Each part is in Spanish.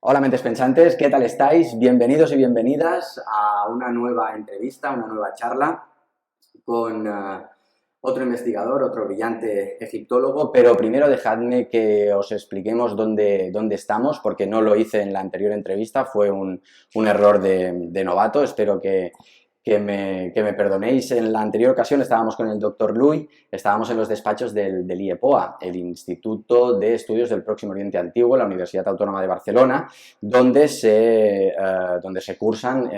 Hola mentes pensantes, ¿qué tal estáis? Bienvenidos y bienvenidas a una nueva entrevista, una nueva charla con otro investigador, otro brillante egiptólogo, pero primero dejadme que os expliquemos dónde estamos, porque no lo hice en la anterior entrevista, fue un error de novato, espero que me perdonéis. En la anterior ocasión estábamos con el doctor Luy, estábamos en los despachos del IEPOA, el Instituto de Estudios del Próximo Oriente Antiguo, la Universidad Autónoma de Barcelona, donde se cursan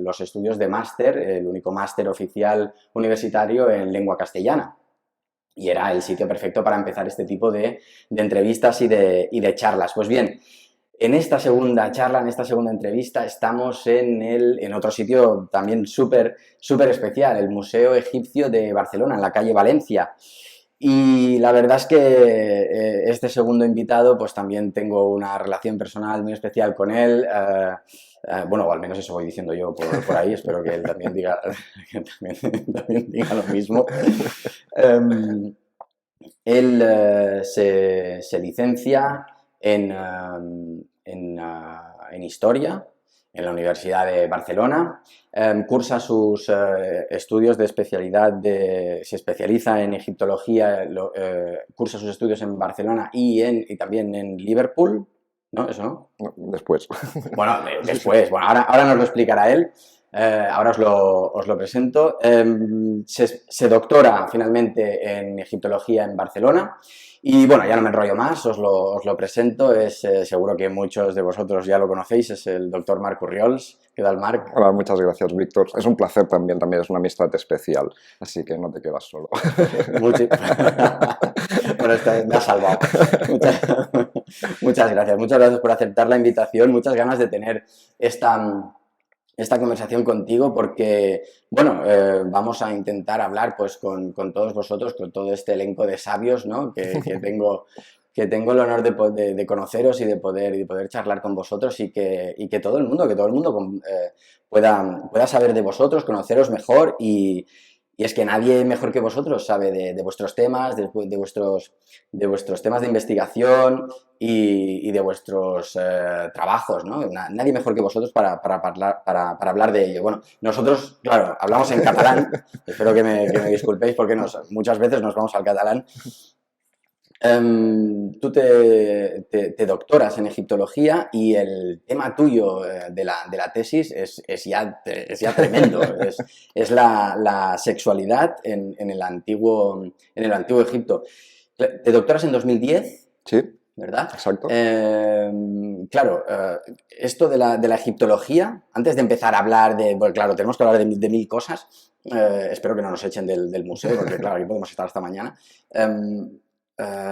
los estudios de máster, el único máster oficial universitario en lengua castellana. Y era el sitio perfecto para empezar este tipo de entrevistas y de charlas. Pues bien, en esta segunda charla, en esta segunda entrevista, estamos en otro sitio también súper especial, el Museo Egipcio de Barcelona, en la calle Valencia. Y la verdad es que este segundo invitado, pues también tengo una relación personal muy especial con él. Bueno, o al menos eso voy diciendo yo por ahí, espero que él también diga, también diga lo mismo. Él se licencia en Historia en la Universidad de Barcelona, cursa sus estudios de especialidad, se especializa en egiptología, cursa sus estudios en Barcelona y también en Liverpool, ¿no? ¿Eso no? No, después. Bueno, después, bueno, ahora nos lo explicará él. Ahora os lo presento. Se doctora finalmente en egiptología en Barcelona y bueno, ya no me enrollo más, os lo presento. Seguro que muchos de vosotros ya lo conocéis, es el doctor Marc Urriols. ¿Qué tal, Marc? Hola, muchas gracias, Víctor. Es un placer también es una amistad especial, así que no te quedas solo. Bueno, me ha salvado. Muchas gracias por aceptar la invitación, muchas ganas de tener esta conversación contigo porque, bueno, vamos a intentar hablar pues con todos vosotros, con todo este elenco de sabios, ¿no? que tengo el honor de conoceros y de poder charlar con vosotros y que todo el mundo pueda saber de vosotros, conoceros mejor y es que nadie mejor que vosotros sabe de vuestros temas, de vuestros temas de investigación y de vuestros trabajos, ¿no? Nadie mejor que vosotros para hablar de ello. Bueno, nosotros, claro, hablamos en catalán, espero que me disculpéis porque muchas veces nos vamos al catalán. Tú te doctoras en egiptología y el tema tuyo de la tesis es ya tremendo. Es la sexualidad en el antiguo Egipto. Te doctoras en 2010, Sí, ¿verdad? exacto. Claro, esto de la egiptología, antes de empezar a hablar bueno, claro, tenemos que hablar de mil cosas. Espero que no nos echen del museo, porque claro, aquí podemos estar hasta mañana.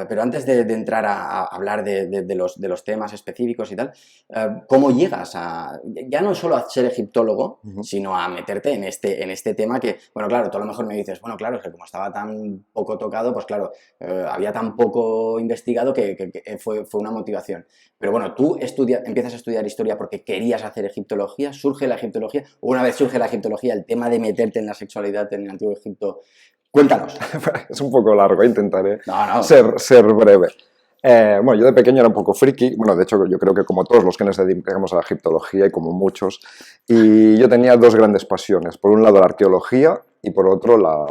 Pero antes de entrar a hablar de los temas específicos y tal, ¿cómo llegas ya no solo a ser egiptólogo, sino a meterte en este tema que, bueno, claro, tú a lo mejor me dices, bueno, claro, es que como estaba tan poco tocado, pues claro, había tan poco investigado que fue una motivación. Pero bueno, tú empiezas a estudiar historia porque querías hacer egiptología, surge la egiptología, una vez surge la egiptología, el tema de meterte en la sexualidad en el Antiguo Egipto. Cuéntanos. Es un poco largo, intentaré No. ser breve. Bueno, yo de pequeño era un poco friki, bueno, de hecho yo creo que como todos los que nos dedicamos a la egiptología y como muchos, y yo tenía dos grandes pasiones, por un lado la arqueología y por otro la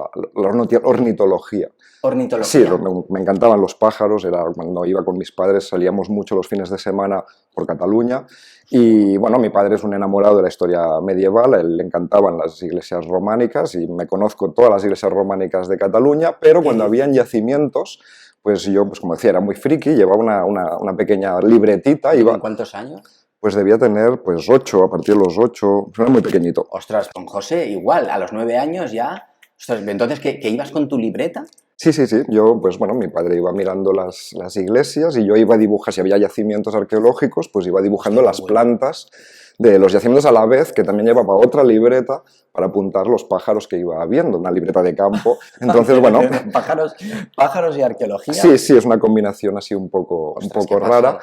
ornitología. Ornitología. Sí, me encantaban los pájaros, cuando iba con mis padres salíamos mucho los fines de semana por Cataluña y bueno, mi padre es un enamorado de la historia medieval, a él le encantaban las iglesias románicas y me conozco todas las iglesias románicas de Cataluña, pero cuando habían yacimientos, pues yo, pues como decía, era muy friki, llevaba una pequeña libretita. ¿Con cuántos años? Pues debía tener pues 8, a partir de los 8, era muy pequeñito. Ostras, con José igual, a los 9 años ya. Ostras, entonces, ¿que ibas con tu libreta? Sí, yo, pues bueno, mi padre iba mirando las iglesias y yo iba a dibujar, si había yacimientos arqueológicos, pues iba dibujando las plantas de los yacimientos a la vez, que también llevaba otra libreta para apuntar los pájaros que iba viendo, una libreta de campo. Entonces, bueno... pájaros y arqueología. Sí, es una combinación así un poco rara.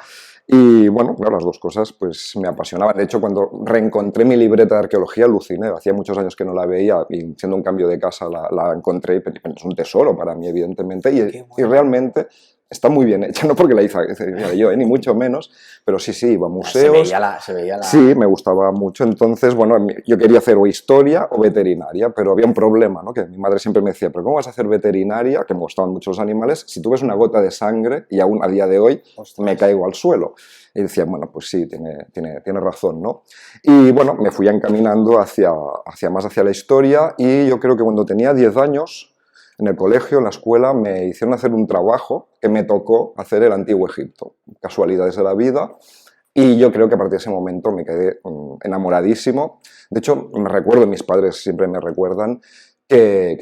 Y bueno, claro, las dos cosas pues me apasionaban. De hecho, cuando reencontré mi libreta de arqueología, aluciné. Hacía muchos años que no la veía y siendo un cambio de casa la encontré y es un tesoro para mí, evidentemente. Y realmente está muy bien hecha, no porque la hice yo, ni mucho menos, pero sí, iba a museos. Se veía la... Sí, me gustaba mucho. Entonces, bueno, yo quería hacer o historia o veterinaria, pero había un problema, ¿no? Que mi madre siempre me decía, pero ¿cómo vas a hacer veterinaria? Que me gustaban mucho los animales. Si tú ves una gota de sangre, y aún a día de hoy, me caigo al suelo. Y decía, bueno, pues sí, tiene razón, ¿no? Y bueno, me fui encaminando más hacia la historia, y yo creo que cuando tenía 10 años, en el colegio, en la escuela, me hicieron hacer un trabajo que me tocó hacer el Antiguo Egipto. Casualidades de la vida. Y yo creo que a partir de ese momento me quedé enamoradísimo. De hecho, me recuerdo, mis padres siempre me recuerdan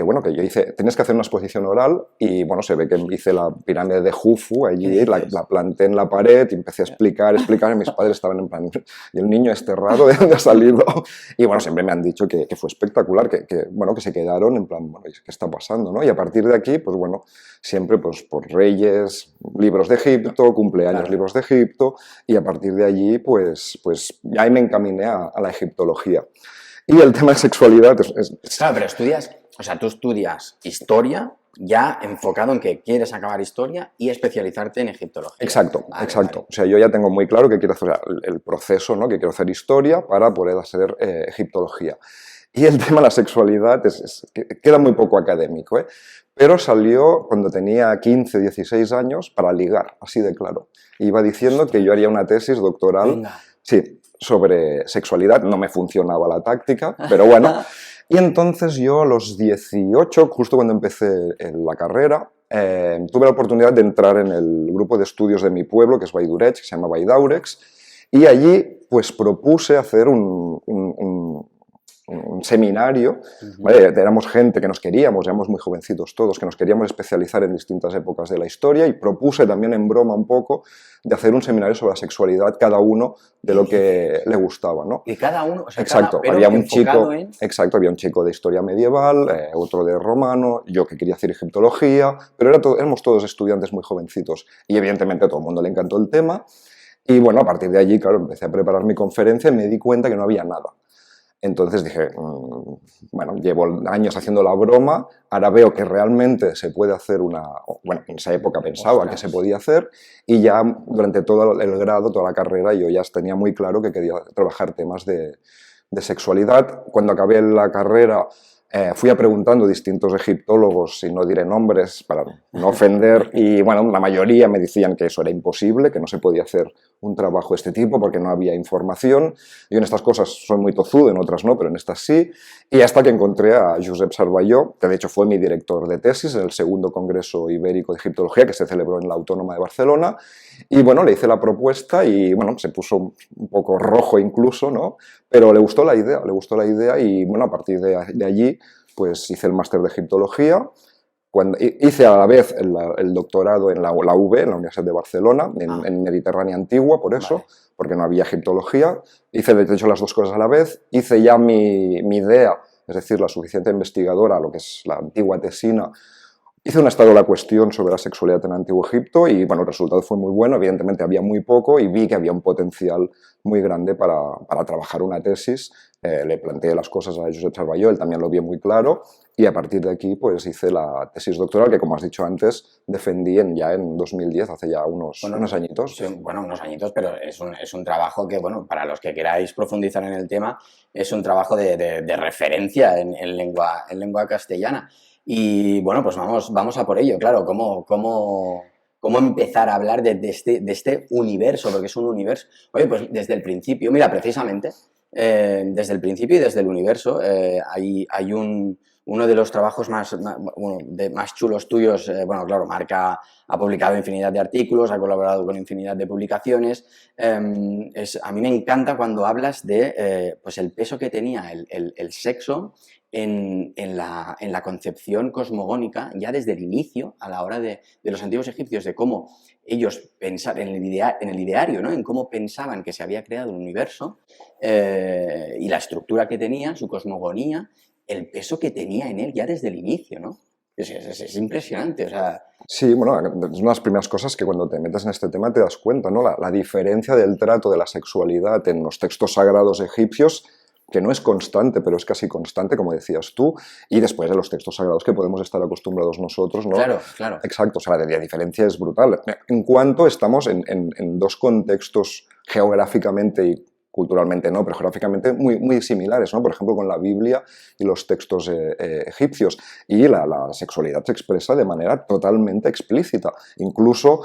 bueno, que yo tenías que hacer una exposición oral, y bueno, se ve que hice la pirámide de Jufu allí, la planté en la pared y empecé a explicar, y mis padres estaban en plan, ¿y el niño este raro de dónde ha salido? Y bueno, siempre me han dicho que fue espectacular, bueno, que se quedaron en plan, bueno, ¿qué está pasando, no? Y a partir de aquí, pues bueno, siempre pues por Reyes, libros de Egipto, cumpleaños, claro, libros de Egipto, y a partir de allí, pues ahí me encaminé a la egiptología. Y el tema de sexualidad Claro, pero tú estudias historia ya enfocado en que quieres acabar historia y especializarte en egiptología. Exacto. O sea, yo ya tengo muy claro que quiero hacer el proceso, ¿no? Que quiero hacer historia para poder hacer egiptología. Y el tema de la sexualidad queda muy poco académico, ¿eh? Pero salió cuando tenía 15, 16 años para ligar, así de claro. Iba diciendo que yo haría una tesis doctoral. Venga. Sí, sobre sexualidad. No me funcionaba la táctica, pero bueno. Y entonces yo a los 18, justo cuando empecé la carrera, tuve la oportunidad de entrar en el grupo de estudios de mi pueblo, que es Valldaureix, que se llama Valldaurex, y allí pues propuse hacer un seminario, ¿vale? Éramos gente que nos queríamos, éramos muy jovencitos todos, que nos queríamos especializar en distintas épocas de la historia, y propuse también en broma un poco de hacer un seminario sobre la sexualidad, cada uno de lo que le gustaba, ¿no? Y cada uno, o sea, exacto, pero había un chico, en... exacto, había un chico de historia medieval, otro de romano, yo que quería hacer egiptología, pero éramos todos estudiantes muy jovencitos, y evidentemente a todo el mundo le encantó el tema. Y bueno, a partir de allí, claro, empecé a preparar mi conferencia y me di cuenta que no había nada. Entonces dije, bueno, llevo años haciendo la broma, ahora veo que realmente se puede hacer bueno, en esa época pensaba que se podía hacer, y ya durante todo el grado, toda la carrera, yo ya tenía muy claro que quería trabajar temas de sexualidad. Cuando acabé la carrera, fui a preguntando a distintos egiptólogos, y no diré nombres para no ofender, y bueno, la mayoría me decían que eso era imposible, que no se podía hacer un trabajo de este tipo porque no había información. Yo en estas cosas soy muy tozudo, en otras no, pero en estas sí. Y hasta que encontré a Josep Sarballó, que de hecho fue mi director de tesis en el segundo Congreso Ibérico de Egiptología, que se celebró en la Autónoma de Barcelona. Y bueno, le hice la propuesta y bueno, se puso un poco rojo incluso, ¿no? Pero le gustó la idea, y bueno, a partir de allí pues hice el máster de egiptología. Hice a la vez el doctorado en la UB, en la Universidad de Barcelona, en Mediterránea Antigua, por eso, vale, porque no había egiptología. Hice de hecho las dos cosas a la vez. Hice ya mi idea, es decir, la suficiente investigadora, lo que es la antigua tesina. Hice un estado de la cuestión sobre la sexualidad en Antiguo Egipto, y bueno, el resultado fue muy bueno. Evidentemente había muy poco, y vi que había un potencial muy grande para trabajar una tesis. Le planteé las cosas a Josep Sarballó, él también lo vio muy claro, y a partir de aquí pues hice la tesis doctoral que, como has dicho antes, defendí ya en 2010, hace ya unos añitos. Sí, bueno, unos añitos, pero es un trabajo que, bueno, para los que queráis profundizar en el tema, es un trabajo de referencia en lengua castellana. Y bueno, pues vamos a por ello, claro, cómo empezar a hablar de este universo, porque es un universo. Oye, pues desde el principio, mira, precisamente, desde el principio y desde el universo, hay uno de los trabajos más chulos tuyos. Bueno, claro, Marc ha publicado infinidad de artículos, ha colaborado con infinidad de publicaciones. A mí me encanta cuando hablas de pues el peso que tenía el sexo en la concepción cosmogónica, ya desde el inicio, a la hora de los antiguos egipcios, de cómo ellos pensaban en el ideario, ¿no? En cómo pensaban que se había creado el universo, y la estructura que tenía, su cosmogonía, el peso que tenía en él ya desde el inicio, ¿no? Es impresionante, o sea... Sí, bueno, es una de las primeras cosas que cuando te metes en este tema te das cuenta, ¿no? La diferencia del trato de la sexualidad en los textos sagrados egipcios que no es constante, pero es casi constante, como decías tú, y después de los textos sagrados que podemos estar acostumbrados nosotros, ¿no? Claro, claro. Exacto, o sea, la diferencia es brutal. En cuanto estamos en dos contextos geográficamente y culturalmente no, pero geográficamente muy similares, ¿no? Por ejemplo, con la Biblia y los textos egipcios. Y la sexualidad se expresa de manera totalmente explícita. Incluso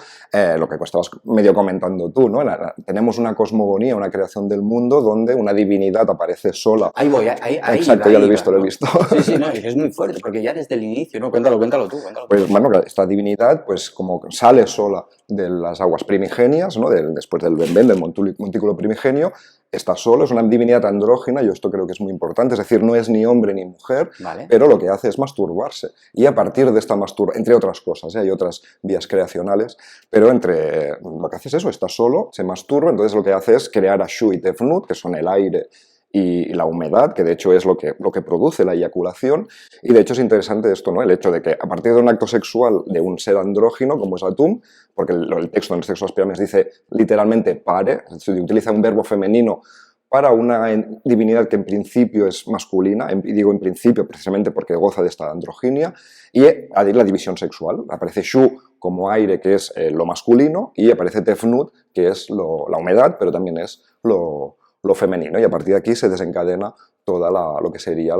lo que estabas medio comentando tú, ¿no? Tenemos una cosmogonía, una creación del mundo donde una divinidad aparece sola. Ahí voy, ahí Exacto, ahí ya lo he va, visto, ¿no? lo he visto. Sí, no, es muy fuerte, porque ya desde el inicio, ¿no? Cuéntalo tú, cuéntalo tú. Pues bueno, esta divinidad, pues como sale sola de las aguas primigenias, ¿no? Después del Benben, del montículo primigenio, está solo, es una divinidad andrógina, yo esto creo que es muy importante, es decir, no es ni hombre ni mujer, Vale. pero lo que hace es masturbarse. Y a partir de esta masturbación, entre otras cosas, hay otras vías creacionales, pero lo que hace es eso, está solo, se masturba, entonces lo que hace es crear Ashu y Tefnut, que son el aire y la humedad, que de hecho es lo que produce la eyaculación, y de hecho es interesante esto, ¿no? El hecho de que a partir de un acto sexual de un ser andrógino, como es Atum, porque el texto en el texto de las pirámides dice literalmente pare, se utiliza un verbo femenino para una divinidad que en principio es masculina, y digo en principio precisamente porque goza de esta androginia, y hay la división sexual, aparece Shu como aire, que es lo masculino, y aparece Tefnut, que es la humedad, pero también es lo femenino, y a partir de aquí se desencadena toda lo que sería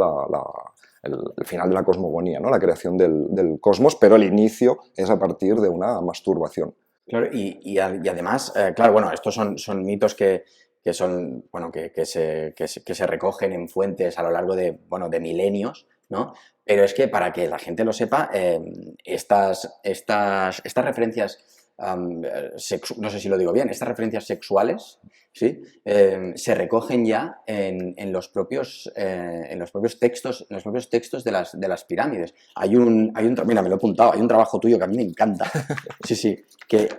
el final de la cosmogonía, ¿no? La creación del cosmos, pero el inicio es a partir de una masturbación. Claro, y además, claro, bueno, estos son mitos que son, bueno, que se recogen en fuentes a lo largo de milenios, ¿no? Pero es que para que la gente lo sepa, estas referencias, no sé si lo digo bien, estas referencias sexuales, ¿sí? Se recogen ya en los propios textos de las pirámides. Mira, me lo he apuntado, hay un trabajo tuyo que a mí me encanta, sí, que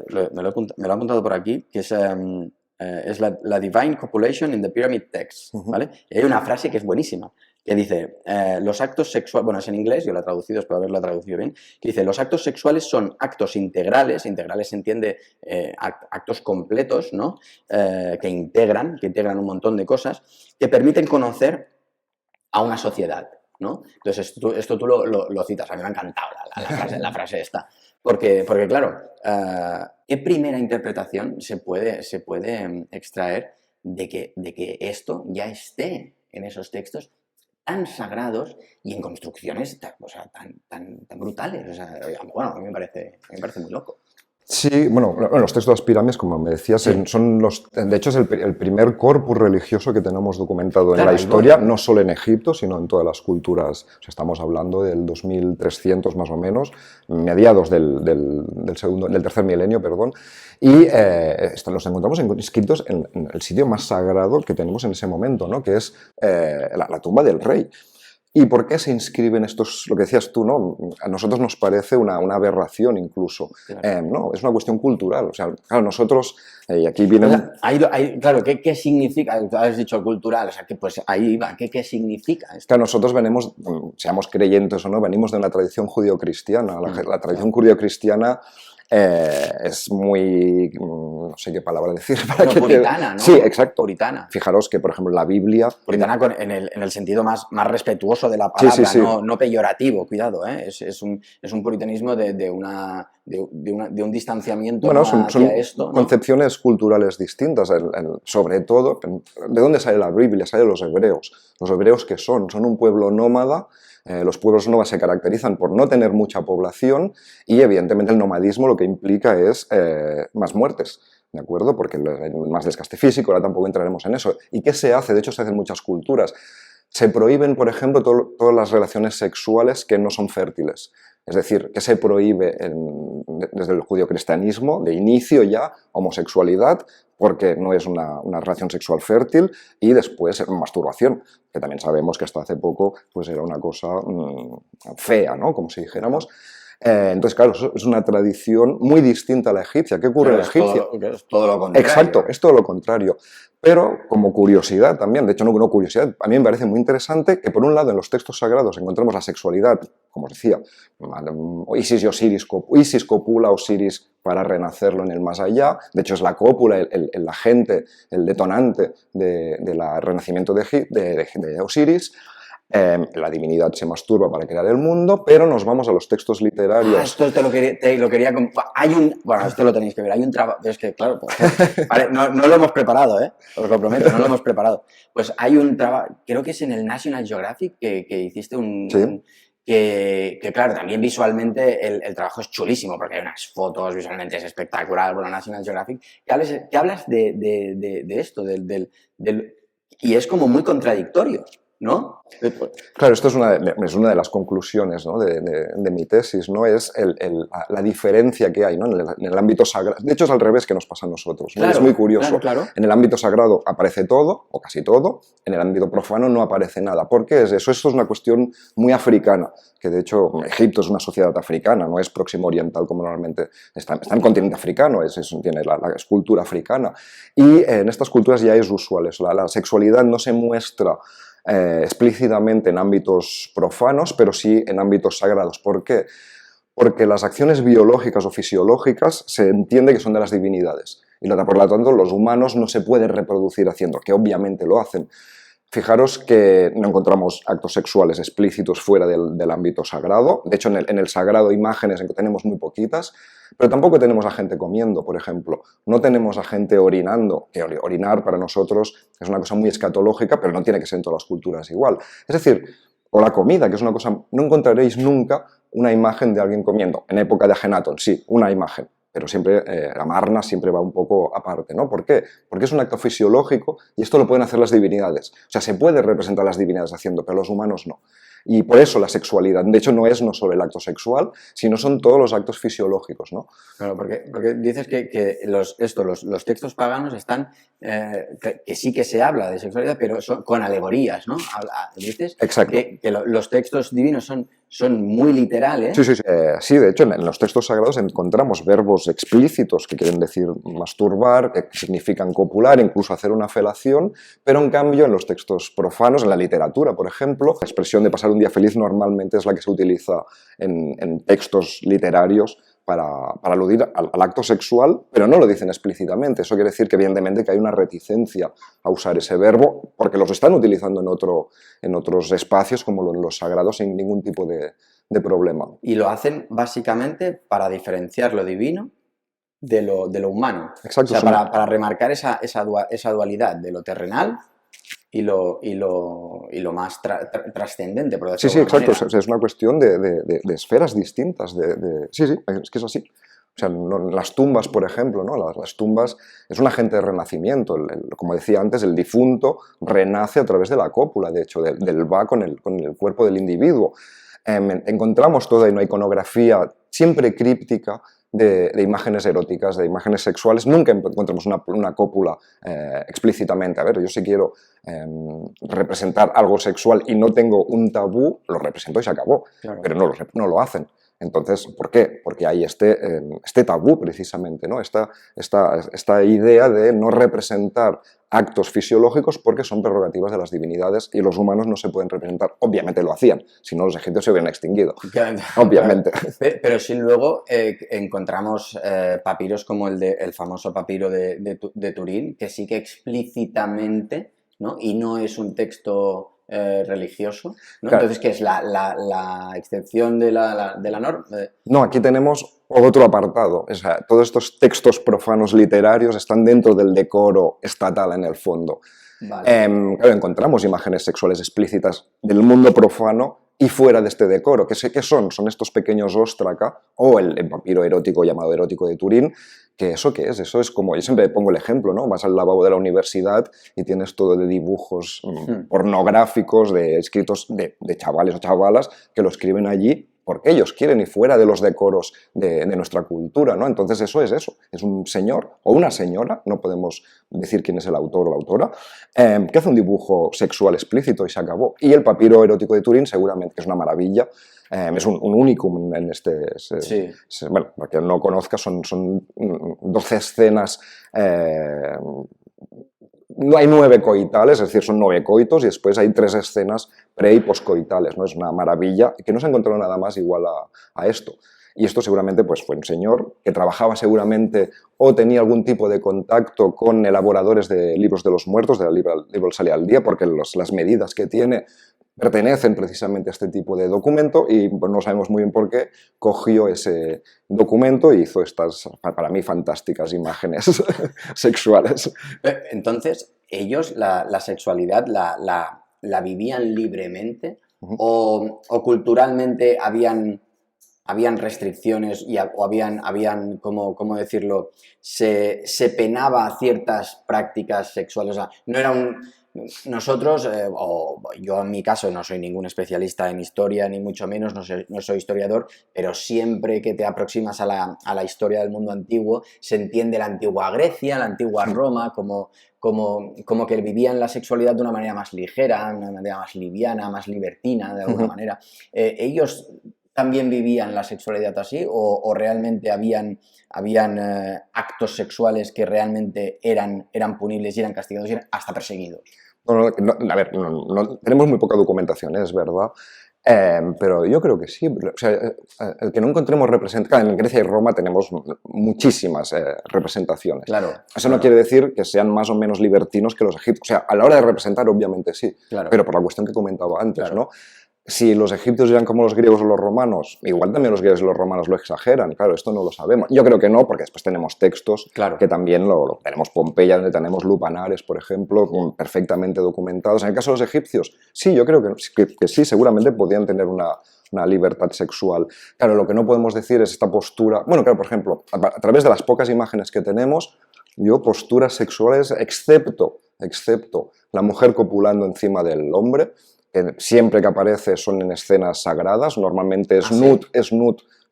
me lo he apuntado por aquí, que es la Divine Copulation in the Pyramid Texts, ¿vale? Y hay una frase que es buenísima, que dice, los actos sexuales, bueno, es en inglés, yo lo he traducido, espero haberlo traducido bien, que dice, los actos sexuales son actos integrales se entiende actos completos, ¿no? Que integran un montón de cosas, que permiten conocer a una sociedad, ¿no? Entonces, esto tú lo citas, a mí me ha encantado la frase esta, porque claro, ¿qué primera interpretación se puede extraer de que esto ya esté en esos textos tan sagrados y en construcciones tan brutales? O sea, bueno, a mí me parece muy loco. Sí, bueno, los textos de las pirámides, como me decías, Sí. de hecho es el primer corpus religioso que tenemos documentado en Claro, la historia, no solo en Egipto, sino en todas las culturas. O sea, estamos hablando del 2300 más o menos, mediados del tercer milenio, perdón, y los encontramos inscritos en el sitio más sagrado que tenemos en ese momento, ¿no? Que es la tumba del rey. ¿Y por qué se inscriben estos, lo que decías tú, ¿no? A nosotros nos parece una aberración incluso. Claro. No, es una cuestión cultural. O sea, claro, nosotros, y aquí viene... O sea, claro, ¿qué significa? Has dicho cultural, o sea, que pues ahí va, ¿qué significa esto? Claro, nosotros venimos, seamos creyentes o no, venimos de una tradición judio-cristiana. La tradición judio-cristiana es muy, no sé qué palabra decir. Puritana, ¿no? Sí, exacto. Puritana. Fijaros que, por ejemplo, la Biblia... Puritana en el sentido más respetuoso de la palabra, sí. No peyorativo, cuidado, ¿eh? Es un puritanismo de un distanciamiento, bueno, son esto, ¿no? Concepciones culturales distintas, sobre todo, ¿de dónde sale la Biblia? Sale de los hebreos. ¿Los hebreos qué son? Son un pueblo nómada. Los pueblos nómadas se caracterizan por no tener mucha población y, evidentemente, el nomadismo lo que implica es más muertes, ¿de acuerdo? Porque hay más desgaste físico, ahora tampoco entraremos en eso. ¿Y qué se hace? De hecho, se hace en muchas culturas. Se prohíben, por ejemplo, todas las relaciones sexuales que no son fértiles. Es decir, que se prohíbe desde el judio-cristianismo, de inicio ya, homosexualidad, porque no es una relación sexual fértil, y después masturbación, que también sabemos que hasta hace poco pues era una cosa fea, ¿no? Como si dijéramos. Entonces, claro, es una tradición muy distinta a la egipcia. ¿Qué ocurre en la egipcia? Es todo lo contrario. Exacto, es todo lo contrario. Pero como curiosidad también, de hecho no curiosidad, a mí me parece muy interesante que por un lado en los textos sagrados encontramos la sexualidad, como os decía, Isis y Osiris, Isis copula Osiris para renacerlo en el más allá, de hecho es la cópula, el agente, el detonante del renacimiento de Osiris. La divinidad se masturba para crear el mundo, pero nos vamos a los textos literarios. Esto lo quería... Bueno, esto lo tenéis que ver. Hay un trabajo... Es que, claro, vale, no lo hemos preparado, os lo prometo, no lo hemos preparado. Pues hay un trabajo, creo que es en el National Geographic, que hiciste que, claro, también visualmente el trabajo es chulísimo, porque hay unas fotos, visualmente es espectacular, bueno, National Geographic, que hablas de esto, y es como muy contradictorio, ¿no? Claro, esto es una de las conclusiones, ¿no? de mi tesis, ¿no? Es la diferencia que hay, ¿no? en el ámbito sagrado. De hecho, es al revés que nos pasa a nosotros, ¿no? Claro, es muy curioso. Claro. En el ámbito sagrado aparece todo, o casi todo, en el ámbito profano no aparece nada. ¿Por qué es eso? Esto es una cuestión muy africana, que de hecho Egipto es una sociedad africana, no es próximo oriental como normalmente está en continente africano, tiene la cultura africana. Y en estas culturas ya es usual eso, la sexualidad no se muestra explícitamente en ámbitos profanos, pero sí en ámbitos sagrados. ¿Por qué? Porque las acciones biológicas o fisiológicas se entiende que son de las divinidades y por lo tanto los humanos no se pueden reproducir haciendo, que obviamente lo hacen. Fijaros que no encontramos actos sexuales explícitos fuera del ámbito sagrado. De hecho, en el sagrado imágenes tenemos muy poquitas, pero tampoco tenemos a gente comiendo, por ejemplo. No tenemos a gente orinando, que orinar para nosotros es una cosa muy escatológica, pero no tiene que ser en todas las culturas igual. Es decir, o la comida, que es una cosa... No encontraréis nunca una imagen de alguien comiendo. En época de Ajenatón, sí, una imagen. Pero siempre, la marna siempre va un poco aparte, ¿no? ¿Por qué? Porque es un acto fisiológico y esto lo pueden hacer las divinidades. O sea, se puede representar las divinidades haciendo, pero los humanos no. Y por eso la sexualidad, de hecho, no solo el acto sexual, sino son todos los actos fisiológicos, ¿no? Claro, porque dices que los textos paganos están, que sí que se habla de sexualidad, pero son con alegorías, ¿no? Dices Exacto. que los textos divinos son muy literales. Sí. Sí, de hecho, en los textos sagrados encontramos verbos explícitos que quieren decir masturbar, que significan copular, incluso hacer una felación, pero en cambio en los textos profanos, en la literatura, por ejemplo, la expresión de pasar un día feliz normalmente es la que se utiliza en textos literarios para aludir al acto sexual, pero no lo dicen explícitamente. Eso quiere decir que evidentemente que hay una reticencia a usar ese verbo porque los están utilizando en otros espacios como los sagrados sin ningún tipo de problema. Y lo hacen básicamente para diferenciar lo divino de lo humano. Exacto. O sea, para remarcar esa dualidad de lo terrenal y lo más trascendente, por decirlo Sí, exacto. manera. Es una cuestión de esferas distintas. Sí, es que es así. O sea, las tumbas, por ejemplo, ¿no? Las tumbas es un agente de renacimiento. Como decía antes, el difunto renace a través de la cópula, de hecho, del va con el cuerpo del individuo. Encontramos toda una iconografía siempre críptica de imágenes eróticas, de imágenes sexuales. Nunca encontramos una cópula explícitamente. A ver, yo si quiero representar algo sexual y no tengo un tabú, lo represento y se acabó. Claro. Pero no lo hacen. Entonces, ¿por qué? Porque hay este tabú precisamente, ¿no? Esta idea de no representar actos fisiológicos porque son prerrogativas de las divinidades y los humanos no se pueden representar. Obviamente lo hacían, si no los egipcios se hubieran extinguido. Obviamente. Pero si luego encontramos papiros como el famoso papiro de Turín, que sí que explícitamente, ¿no? Y no es un texto religioso, ¿no? Claro. Entonces, ¿qué es la excepción de la norma? No, aquí tenemos otro apartado. O sea, todos estos textos profanos literarios están dentro del decoro estatal en el fondo. Vale. Claro, encontramos imágenes sexuales explícitas del mundo profano y fuera de este decoro. ¿Qué son? Son estos pequeños óstraca o el papiro erótico llamado erótico de Turín. ¿Eso qué es? Eso es como, yo siempre pongo el ejemplo, ¿no? Vas al lavabo de la universidad y tienes todo de dibujos pornográficos, de escritos de chavales o chavalas que lo escriben allí porque ellos quieren y fuera de los decoros de nuestra cultura, ¿no? Entonces eso, es un señor o una señora, no podemos decir quién es el autor o la autora, que hace un dibujo sexual explícito y se acabó. Y el papiro erótico de Turín seguramente que es una maravilla, es un unicum en este... Sí. Bueno, para quien no conozca, son 12 escenas no hay 9 coitales, es decir, son 9 coitos y después hay 3 escenas pre y poscoitales, ¿no? Es una maravilla que no se ha encontrado nada más igual a esto. Y esto seguramente pues, fue un señor que trabajaba seguramente o tenía algún tipo de contacto con elaboradores de libros de los muertos, del libro Sale al Día, porque las medidas que tiene pertenecen precisamente a este tipo de documento y pues, no sabemos muy bien por qué cogió ese documento y hizo estas, para mí, fantásticas imágenes sexuales. Entonces, ellos la sexualidad la vivían libremente o culturalmente habían restricciones o habían ¿cómo decirlo? Se penaba ciertas prácticas sexuales. O sea, no era un... Nosotros, o yo en mi caso no soy ningún especialista en historia, ni mucho menos, no soy historiador, pero siempre que te aproximas a la historia del mundo antiguo, se entiende la antigua Grecia, la antigua Roma, como que vivían la sexualidad de una manera más ligera, de una manera más liviana, más libertina, de alguna manera. ¿Ellos también vivían la sexualidad así o realmente habían actos sexuales que realmente eran punibles y eran castigados y eran hasta perseguidos? A ver, tenemos muy poca documentación, es verdad, pero yo creo que sí. O sea, el que no encontremos representaciones, en Grecia y Roma tenemos muchísimas representaciones. Claro, Eso no quiere decir que sean más o menos libertinos que los egipcios. O sea, a la hora de representar, obviamente sí, claro, pero por la cuestión que comentaba antes, claro. ¿no? Si los egipcios eran como los griegos o los romanos, igual también los griegos y los romanos lo exageran, claro, esto no lo sabemos. Yo creo que no, porque después tenemos textos que también tenemos Pompeya, donde tenemos lupanares, por ejemplo, perfectamente documentados. En el caso de los egipcios, sí, yo creo que sí, seguramente podían tener una libertad sexual. Claro, lo que no podemos decir es esta postura... Bueno, claro, por ejemplo, a través de las pocas imágenes que tenemos, posturas sexuales, excepto la mujer copulando encima del hombre, que siempre que aparece son en escenas sagradas, normalmente es Nut,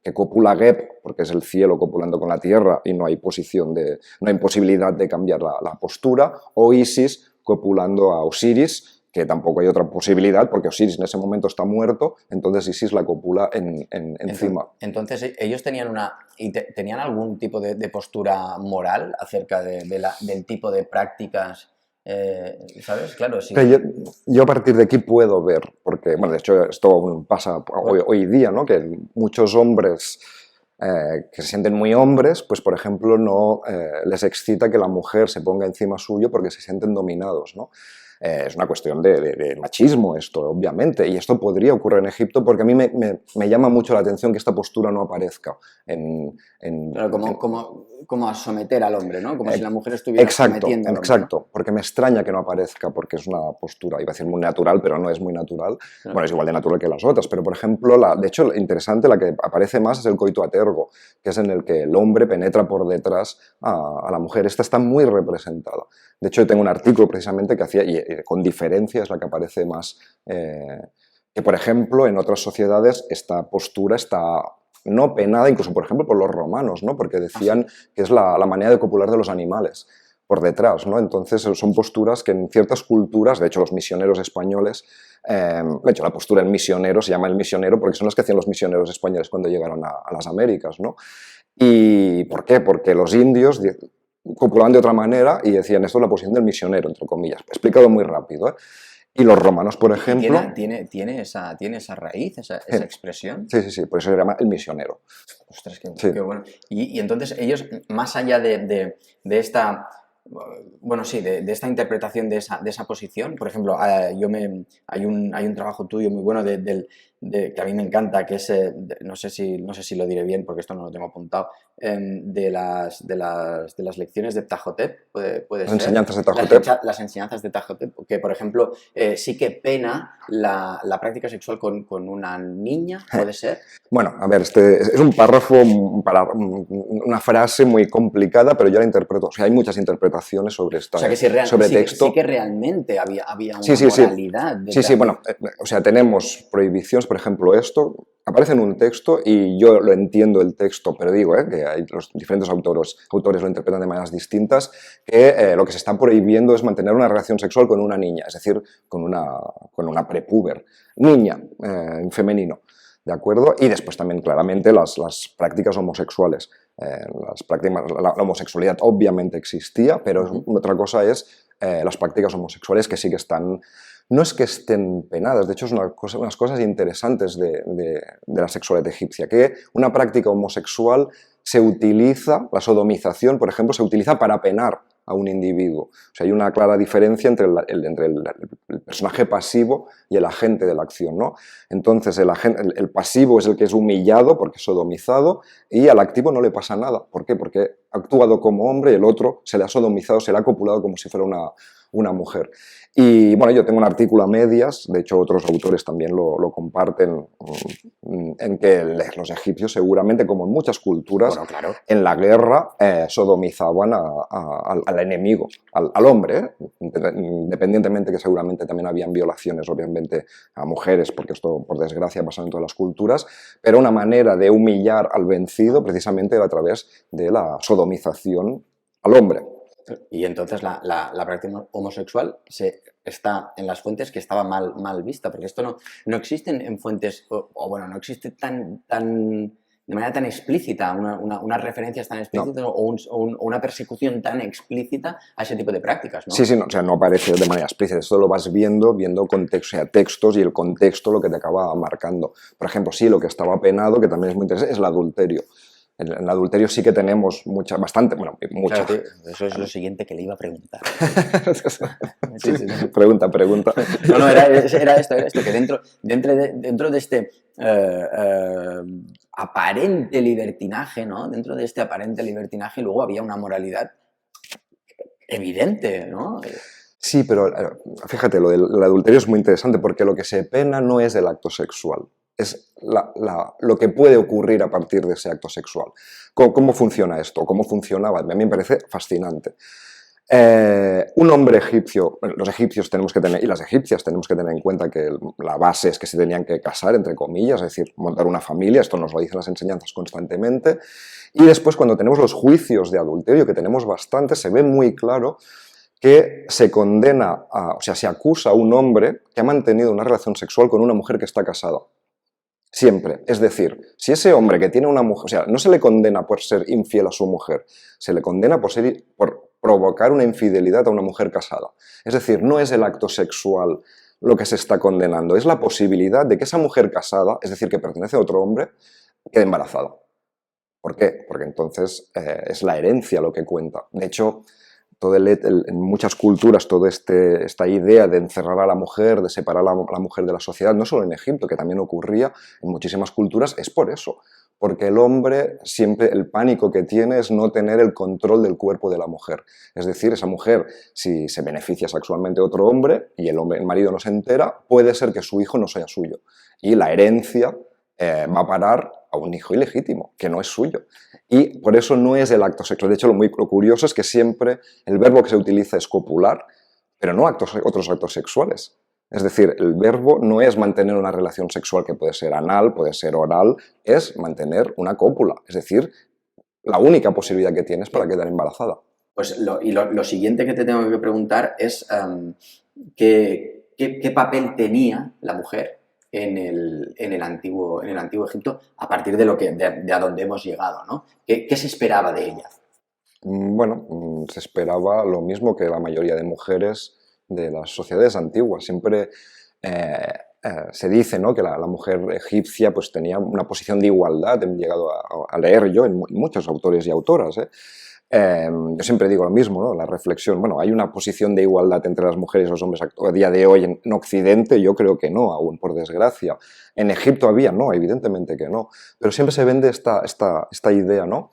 que copula Geb, porque es el cielo copulando con la tierra y no hay posibilidad de cambiar la postura, o Isis copulando a Osiris, que tampoco hay otra posibilidad, porque Osiris en ese momento está muerto, entonces Isis la copula encima. Entonces, ellos tenían algún tipo de postura moral acerca del tipo de prácticas, ¿sabes? Claro, sí. Yo a partir de aquí puedo ver, porque, bueno, de hecho esto pasa hoy día, ¿no? Que muchos hombres que se sienten muy hombres, pues por ejemplo no les excita que la mujer se ponga encima suyo porque se sienten dominados, ¿no? Es una cuestión de machismo esto, obviamente, y esto podría ocurrir en Egipto porque a mí me llama mucho la atención que esta postura no aparezca Claro, como a someter al hombre, ¿no? Como si la mujer estuviera sometiendo al hombre. Exacto, porque me extraña que no aparezca, porque es una postura, iba a decir muy natural, pero no es muy natural. Claro. Bueno, es igual de natural que las otras, pero por ejemplo, de hecho, interesante, la que aparece más es el coito a tergo, que es en el que el hombre penetra por detrás a la mujer. Esta está muy representada. De hecho, yo tengo un artículo precisamente que hacía, y con diferencia es la que aparece más, que por ejemplo, en otras sociedades esta postura está no penada, incluso por ejemplo por los romanos, ¿no? Porque decían que es la manera de copular de los animales por detrás, ¿no? Entonces son posturas que en ciertas culturas, de hecho los misioneros españoles, de hecho la postura del misionero se llama el misionero porque son las que hacían los misioneros españoles cuando llegaron a las Américas, ¿no? ¿Y por qué? Porque los indios copulaban de otra manera y decían esto es la posición del misionero, entre comillas. Explicado muy rápido, ¿eh? Y los romanos, por ejemplo... ¿Tiene esa raíz, esa expresión? Sí, por eso se llama el misionero. Ostras, qué bueno. Y entonces ellos, más allá de esta... Bueno, sí, de esta interpretación de esa posición, por ejemplo, hay un trabajo tuyo muy bueno que a mí me encanta, que es, no sé si lo diré bien porque esto no lo tengo apuntado, de las lecciones de Ptahhotep, puede ser. Enseñanzas de Ptahhotep. Las enseñanzas de Ptahhotep, que por ejemplo sí que pena la práctica sexual con una niña, ¿puede ser? Bueno, a ver, es un párrafo, una frase muy complicada, pero yo la interpreto, o sea, hay muchas interpretaciones sobre esta, sobre texto. Sí que realmente había una moralidad. Sí, bueno, o sea, tenemos prohibiciones, por ejemplo, esto aparece en un texto y yo lo entiendo el texto, pero digo que los diferentes autores lo interpretan de maneras distintas, que lo que se está prohibiendo es mantener una relación sexual con una niña, es decir, con una prepúber, niña, en femenino. ¿De acuerdo? Y después también claramente las prácticas homosexuales. La homosexualidad obviamente existía, pero otra cosa es las prácticas homosexuales que sí que están, no es que estén penadas, de hecho es unas cosas interesantes de la sexualidad egipcia, que una práctica homosexual se utiliza, la sodomización, por ejemplo, se utiliza para penar a un individuo. O sea, hay una clara diferencia entre el personaje pasivo y el agente de la acción, ¿no? Entonces, el pasivo es el que es humillado porque es sodomizado y al activo no le pasa nada. ¿Por qué? Porque ha actuado como hombre y el otro se le ha sodomizado, se le ha copulado como si fuera una mujer. Y bueno, yo tengo un artículo a medias, de hecho otros autores también lo comparten, en que los egipcios seguramente, como en muchas culturas, Bueno, claro. en la guerra sodomizaban al enemigo, al hombre, independientemente que seguramente también habían violaciones, obviamente, a mujeres, porque esto, por desgracia, pasa en todas las culturas, pero una manera de humillar al vencido precisamente era a través de la sodomización al hombre. Y entonces la práctica homosexual está en las fuentes que estaba mal vista, porque esto no existe en fuentes, o bueno, no existe de manera tan explícita, unas referencias tan explícitas, no, o una persecución tan explícita a ese tipo de prácticas, ¿no? Sí, no, o sea, no aparece de manera explícita, esto lo vas viendo contexto, o sea, textos y el contexto lo que te acaba marcando. Por ejemplo, sí, lo que estaba penado, que también es muy interesante, es el adulterio. En el adulterio sí que tenemos mucha. Claro, eso es lo siguiente que le iba a preguntar. Sí. Pregunta. No, era esto, que dentro de este aparente libertinaje, ¿no? Dentro de este aparente libertinaje luego había una moralidad evidente, ¿no? Sí, pero fíjate, lo del adulterio es muy interesante porque lo que se pena no es el acto sexual, es lo que puede ocurrir a partir de ese acto sexual. ¿Cómo funciona esto? ¿Cómo funcionaba? A mí me parece fascinante. Un hombre egipcio, bueno, los egipcios tenemos que tener, y las egipcias tenemos que tener en cuenta que la base es que se tenían que casar, entre comillas, es decir, montar una familia, esto nos lo dicen las enseñanzas constantemente, y después cuando tenemos los juicios de adulterio, que tenemos bastante, se ve muy claro que se condena, o sea, se acusa a un hombre que ha mantenido una relación sexual con una mujer que está casada. Siempre. Es decir, si ese hombre que tiene una mujer, o sea, no se le condena por ser infiel a su mujer, se le condena por provocar una infidelidad a una mujer casada. Es decir, no es el acto sexual lo que se está condenando, es la posibilidad de que esa mujer casada, es decir, que pertenece a otro hombre, quede embarazada. ¿Por qué? Porque entonces es la herencia lo que cuenta. De hecho, en muchas culturas toda esta idea de encerrar a la mujer, de separar a la mujer de la sociedad, no solo en Egipto, que también ocurría en muchísimas culturas, es por eso. Porque el hombre siempre, el pánico que tiene es no tener el control del cuerpo de la mujer. Es decir, esa mujer, si se beneficia sexualmente de otro hombre y el marido no se entera, puede ser que su hijo no sea suyo. Y la herencia va a parar a un hijo ilegítimo, que no es suyo. Y por eso no es el acto sexual. De hecho, lo curioso es que siempre el verbo que se utiliza es copular, pero no otros actos sexuales. Es decir, el verbo no es mantener una relación sexual que puede ser anal, puede ser oral, es mantener una cópula. Es decir, la única posibilidad que tienes para quedar embarazada. Pues lo siguiente que te tengo que preguntar es ¿qué papel tenía la mujer en el antiguo Egipto a partir de a donde hemos llegado, ¿no? ¿Qué se esperaba de ella? Bueno, se esperaba lo mismo que la mayoría de mujeres de las sociedades antiguas. Siempre se dice, ¿no?, que la mujer egipcia pues, tenía una posición de igualdad. He llegado a leer yo en muchos autores y autoras. Yo siempre digo lo mismo, ¿no?, la reflexión. Bueno, ¿hay una posición de igualdad entre las mujeres y los hombres a día de hoy en Occidente? Yo creo que no, aún por desgracia. En Egipto había, no, evidentemente que no. Pero siempre se vende esta idea, ¿no?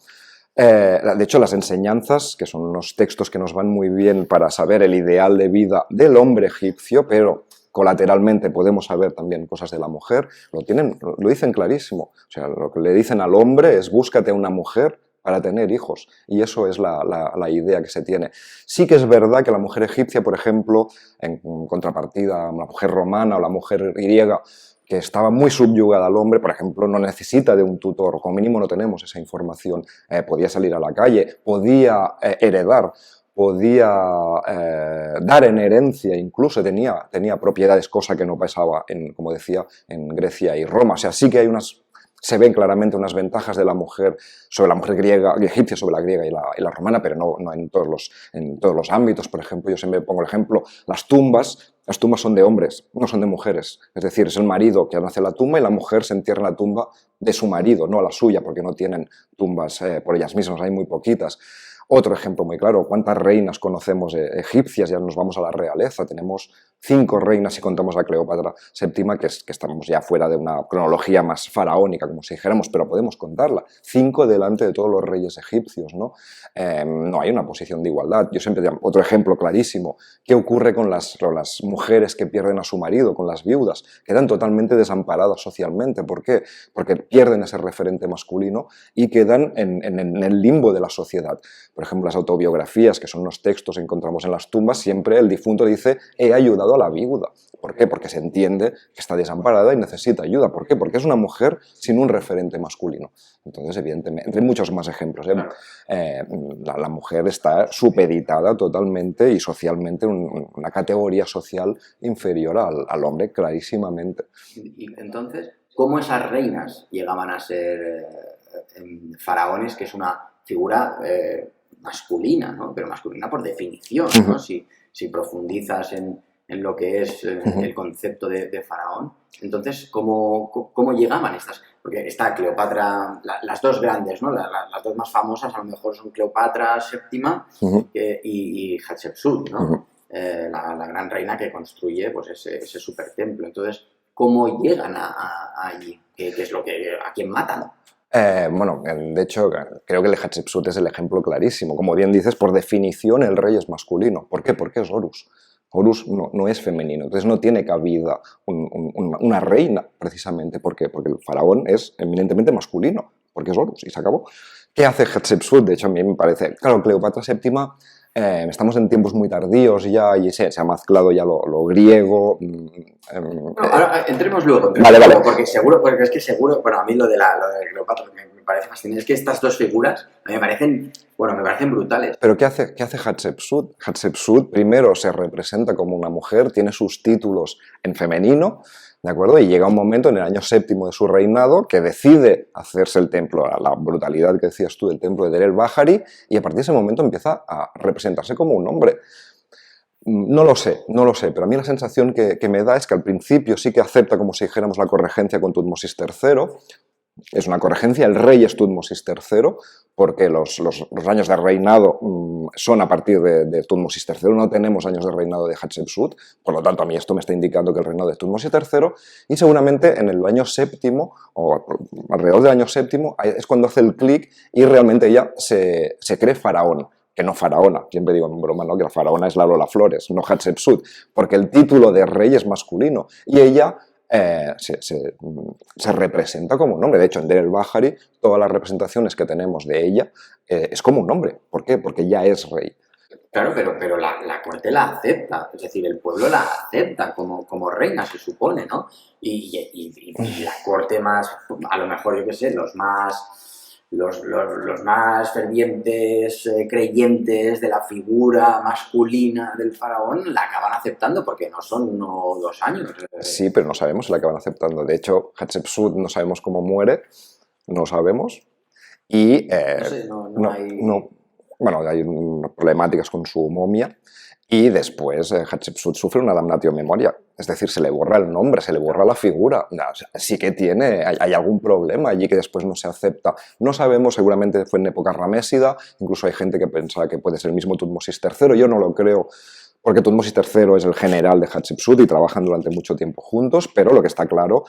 De hecho, las enseñanzas, que son unos textos que nos van muy bien para saber el ideal de vida del hombre egipcio, pero colateralmente podemos saber también cosas de la mujer, lo dicen clarísimo. O sea, lo que le dicen al hombre es búscate a una mujer para tener hijos, y eso es la idea que se tiene. Sí que es verdad que la mujer egipcia, por ejemplo, en contrapartida a la mujer romana o la mujer griega, que estaba muy subyugada al hombre, por ejemplo, no necesita de un tutor, o como mínimo no tenemos esa información. Podía salir a la calle, podía heredar, podía dar en herencia, incluso tenía propiedades, cosa que no pasaba, como decía, en Grecia y Roma. O sea, sí que hay se ven claramente unas ventajas de la mujer sobre la mujer griega, egipcia sobre la griega y la romana, pero no en todos los ámbitos. Por ejemplo, yo siempre pongo el ejemplo, las tumbas son de hombres, no son de mujeres. Es decir, es el marido que hace la tumba y la mujer se entierra en la tumba de su marido, no la suya, porque no tienen tumbas por ellas mismas, hay muy poquitas. Otro ejemplo muy claro, ¿cuántas reinas conocemos egipcias? Ya nos vamos a la realeza, tenemos 5 reinas si contamos a Cleopatra VII, que estamos ya fuera de una cronología más faraónica, como si dijéramos, pero podemos contarla. 5 delante de todos los reyes egipcios, ¿no? No hay una posición de igualdad. Yo siempre digo, otro ejemplo clarísimo, ¿qué ocurre con las mujeres que pierden a su marido, con las viudas? Quedan totalmente desamparadas socialmente. ¿Por qué? Porque pierden ese referente masculino y quedan en el limbo de la sociedad. Por ejemplo, las autobiografías, que son los textos que encontramos en las tumbas, siempre el difunto dice, he ayudado a la viuda. ¿Por qué? Porque se entiende que está desamparada y necesita ayuda. ¿Por qué? Porque es una mujer sin un referente masculino. Entonces, evidentemente, entre muchos más ejemplos, la mujer está supeditada totalmente y socialmente en una categoría social inferior al hombre, clarísimamente. Y entonces, ¿cómo esas reinas llegaban a ser faraones, que es una figura masculina, ¿no? Pero masculina por definición, ¿no? Si profundizas en lo que es el concepto de faraón, entonces, ¿cómo llegaban estas? Porque está Cleopatra, las dos grandes, ¿no? Las dos más famosas a lo mejor son Cleopatra VII y Hatshepsut, ¿no? La gran reina que construye pues, ese supertemplo. Entonces, ¿cómo llegan allí? ¿Qué es lo que, a quién matan? Bueno, de hecho, creo que el Hatshepsut es el ejemplo clarísimo. Como bien dices, por definición el rey es masculino. ¿Por qué? Porque es Horus. Horus no es femenino, entonces no tiene cabida una reina, precisamente. ¿Por qué? Porque el faraón es eminentemente masculino, porque es Horus, y se acabó. ¿Qué hace Hatshepsut? De hecho, a mí me parece... Claro, Cleopatra VII, estamos en tiempos muy tardíos ya, y se ha mezclado ya lo griego... ahora entremos luego. Vale. Porque es que seguro, bueno, a mí lo de Cleopatra me parece fascinante. Es que estas dos figuras me parecen brutales. Pero ¿qué hace Hatshepsut? Hatshepsut primero se representa como una mujer, tiene sus títulos en femenino, ¿de acuerdo? Y llega un momento en el año 7 de su reinado que decide hacerse el templo, la brutalidad que decías tú del templo de Der el-Bahari, y a partir de ese momento empieza a representarse como un hombre. No lo sé, pero a mí la sensación que me da es que al principio sí que acepta, como si dijéramos, la corregencia con Tutmosis III. Es una corregencia, el rey es Tutmosis III, porque los años de reinado son a partir de Tutmosis III, no tenemos años de reinado de Hatshepsut, por lo tanto a mí esto me está indicando que el reinado de Tutmosis III, y seguramente en el año 7 o alrededor del año 7 es cuando hace el clic y realmente ella se cree faraón, que no faraona, siempre digo en broma, ¿no? Que la faraona es la Lola Flores, no Hatshepsut, porque el título de rey es masculino, y ella... se representa como un hombre. De hecho, en Der el-Bahari, todas las representaciones que tenemos de ella es como un hombre. ¿Por qué? Porque ya es rey. Claro, pero la corte la acepta, es decir, el pueblo la acepta como reina, se supone, ¿no? Y la corte más, a lo mejor, yo qué sé, los más fervientes creyentes de la figura masculina del faraón la acaban aceptando porque no son 1 o 2 años. Sí, pero no sabemos si la acaban aceptando. De hecho, Hatshepsut no sabemos cómo muere, no sabemos. Y bueno, hay problemáticas con su momia. Y después Hatshepsut sufre una damnatio memoria, es decir, se le borra el nombre, se le borra la figura. O sea, sí que hay algún problema allí que después no se acepta. No sabemos, seguramente fue en época ramésida, incluso hay gente que pensaba que puede ser el mismo Tutmosis III, yo no lo creo, porque Tutmosis III es el general de Hatshepsut y trabajan durante mucho tiempo juntos, pero lo que está claro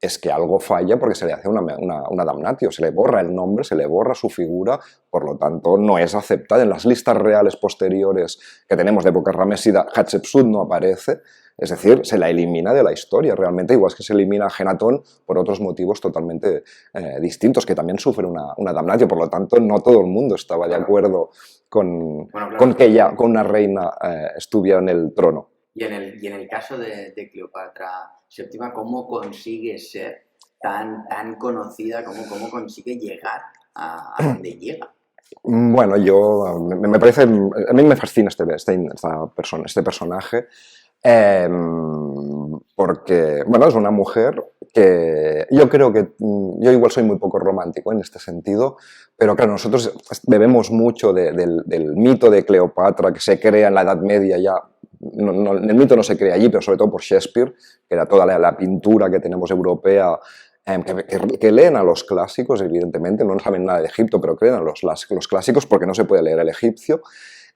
es que algo falla porque se le hace una damnatio, se le borra el nombre, se le borra su figura, por lo tanto no es aceptada. En las listas reales posteriores que tenemos de época ramésida, Hatshepsut no aparece, es decir, se la elimina de la historia realmente, igual que se elimina a Genatón por otros motivos totalmente distintos, que también sufre una damnatio, por lo tanto no todo el mundo estaba de acuerdo con que una reina estuviera en el trono. Y en el caso de Cleopatra VII, ¿cómo consigue ser tan conocida, cómo consigue llegar a donde llega? Bueno, me parece, a mí me fascina este personaje, porque, bueno, es una mujer que yo creo que, yo igual soy muy poco romántico en este sentido, pero claro, nosotros bebemos mucho del mito de Cleopatra que se crea en la Edad Media ya. El mito no se crea allí, pero sobre todo por Shakespeare, que era toda la pintura que tenemos europea, que leen a los clásicos, evidentemente, no saben nada de Egipto, pero creen a los clásicos porque no se puede leer el egipcio.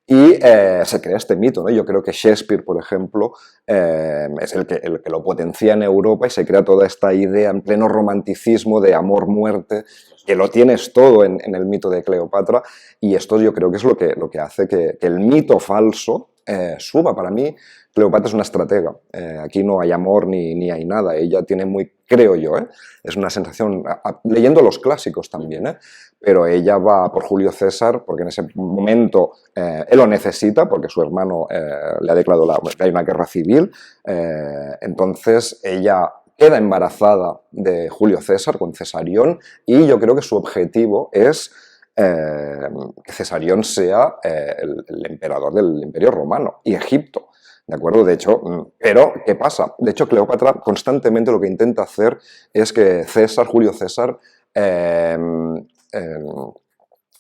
Y se crea este mito, ¿no? Yo creo que Shakespeare, por ejemplo, es el que lo potencia en Europa y se crea toda esta idea en pleno romanticismo de amor-muerte, que lo tienes todo en el mito de Cleopatra, y esto yo creo que es lo que hace que el mito falso suba. Para mí, Cleopatra es una estratega. Aquí no hay amor ni hay nada. Ella tiene muy, creo yo, es una sensación, leyendo los clásicos también, pero ella va por Julio César porque en ese momento él lo necesita porque su hermano le ha declarado que hay una guerra civil. Entonces ella queda embarazada de Julio César con Cesarión y yo creo que su objetivo es que Cesarión sea el emperador del Imperio Romano y Egipto. ¿De acuerdo? De hecho, pero ¿qué pasa? De hecho, Cleopatra constantemente lo que intenta hacer es que Julio César,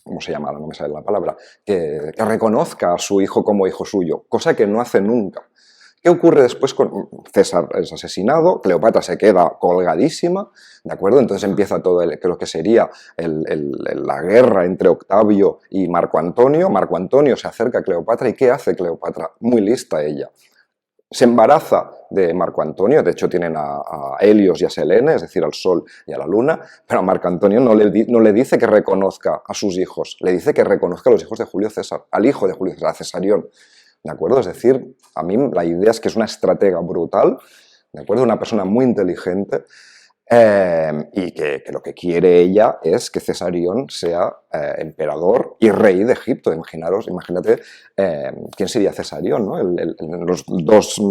¿cómo se llama? No me sale la palabra, que reconozca a su hijo como hijo suyo, cosa que no hace nunca. ¿Qué ocurre después con César? Es asesinado, Cleopatra se queda colgadísima, ¿de acuerdo? Entonces empieza todo lo que sería la guerra entre Octavio y Marco Antonio. Marco Antonio se acerca a Cleopatra y ¿qué hace Cleopatra? Muy lista ella. Se embaraza de Marco Antonio, de hecho tienen a Helios y a Selene, es decir, al Sol y a la Luna, pero a Marco Antonio no le dice que reconozca a sus hijos, le dice que reconozca a los hijos de Julio César, al hijo de Julio César, a Cesarión. ¿De acuerdo? Es decir, a mí la idea es que es una estratega brutal, ¿de acuerdo? Una persona muy inteligente y que lo que quiere ella es que Cesarión sea emperador y rey de Egipto. Imagínate quién sería Cesarión, ¿no? Los dos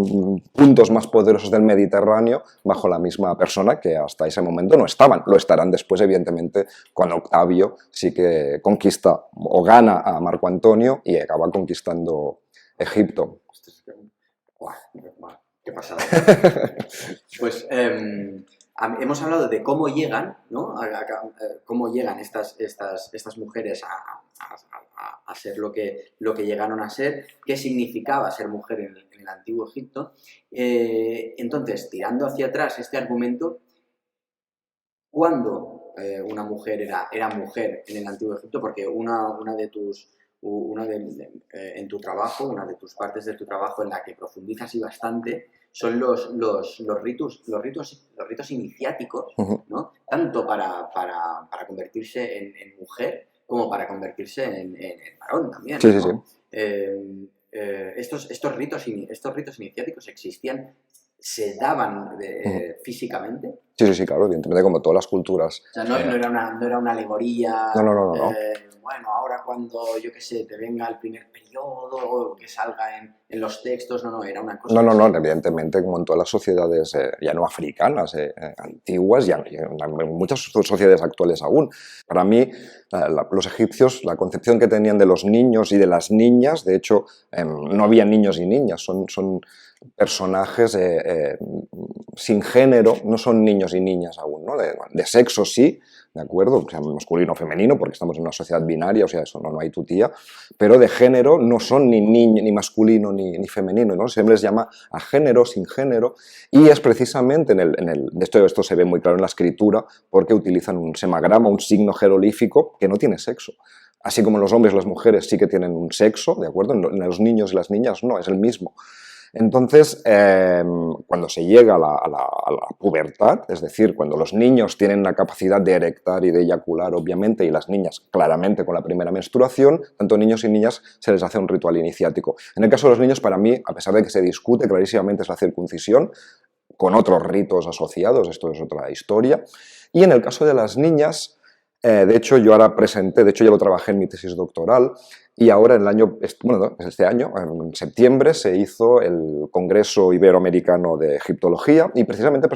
puntos más poderosos del Mediterráneo bajo la misma persona que hasta ese momento no estaban. Lo estarán después, evidentemente, cuando Octavio sí que conquista o gana a Marco Antonio y acaba conquistando Egipto. Qué pasada. Pues hemos hablado de cómo llegan, ¿no? Cómo llegan estas mujeres a ser lo que llegaron a ser, qué significaba ser mujer en el antiguo Egipto. Entonces, tirando hacia atrás este argumento, ¿cuándo una mujer era mujer en el antiguo Egipto? Porque en tu trabajo, una de tus partes de tu trabajo en la que profundizas y bastante, son los ritos iniciáticos, ¿no? Tanto para convertirse en mujer como para convertirse en varón también, ¿no? Sí, sí, sí. Estos ritos iniciáticos existían, se daban físicamente. Sí, claro, evidentemente, como todas las culturas. O sea, no era una alegoría. No. Bueno, ahora cuando, yo qué sé, te venga el primer periodo o que salga en los textos, no, era una cosa... No, evidentemente, como en todas las sociedades, ya no africanas, antiguas, y en muchas sociedades actuales aún. Para mí, los egipcios, la concepción que tenían de los niños y de las niñas, de hecho, no había niños y niñas, son personajes sin género, no son niños y niñas aún, ¿no? De sexo sí, ¿de acuerdo? O sea, masculino o femenino, porque estamos en una sociedad binaria, o sea, eso no hay tutía, pero de género no son ni masculino ni femenino, ¿no? Siempre les llama a género, sin género, y es precisamente de esto se ve muy claro en la escritura, porque utilizan un semagrama, un signo jerolífico que no tiene sexo. Así como los hombres y las mujeres sí que tienen un sexo, ¿de acuerdo? En los niños y las niñas no, es el mismo. Entonces, cuando se llega a la pubertad, es decir, cuando los niños tienen la capacidad de erectar y de eyacular, obviamente, y las niñas claramente con la primera menstruación, tanto niños y niñas se les hace un ritual iniciático. En el caso de los niños, para mí, a pesar de que se discute clarísimamente, es la circuncisión, con otros ritos asociados, esto es otra historia. Y en el caso de las niñas, de hecho, yo lo trabajé en mi tesis doctoral, y ahora este año, en septiembre, se hizo el Congreso Iberoamericano de Egiptología y precisamente